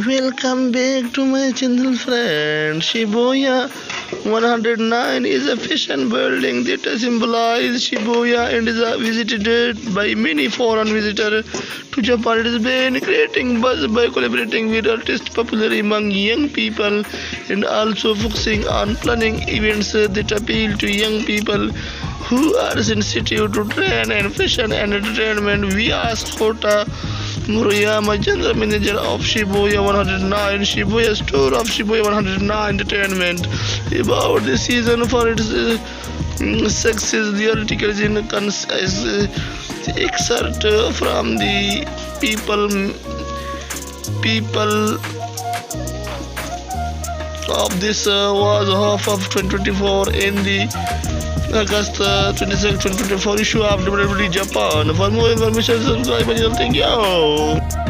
Welcome back to my channel, friend. Shibuya 109 is a fashion building that symbolizes Shibuya and is visited by many foreign visitors to Japan. It has been creating buzz by collaborating with artists popular among young people and also focusing on planning events that appeal to young people who are sensitive to trend and fashion and entertainment. We asked Hota Murayama, general manager of Shibuya 109, Shibuya store of Shibuya 109 Entertainment, about the season for its success. The article is in excerpt from the people of this was half of 2024 in the August 26, 2024 issue of WWE Japan. For more information, subscribe and thank you.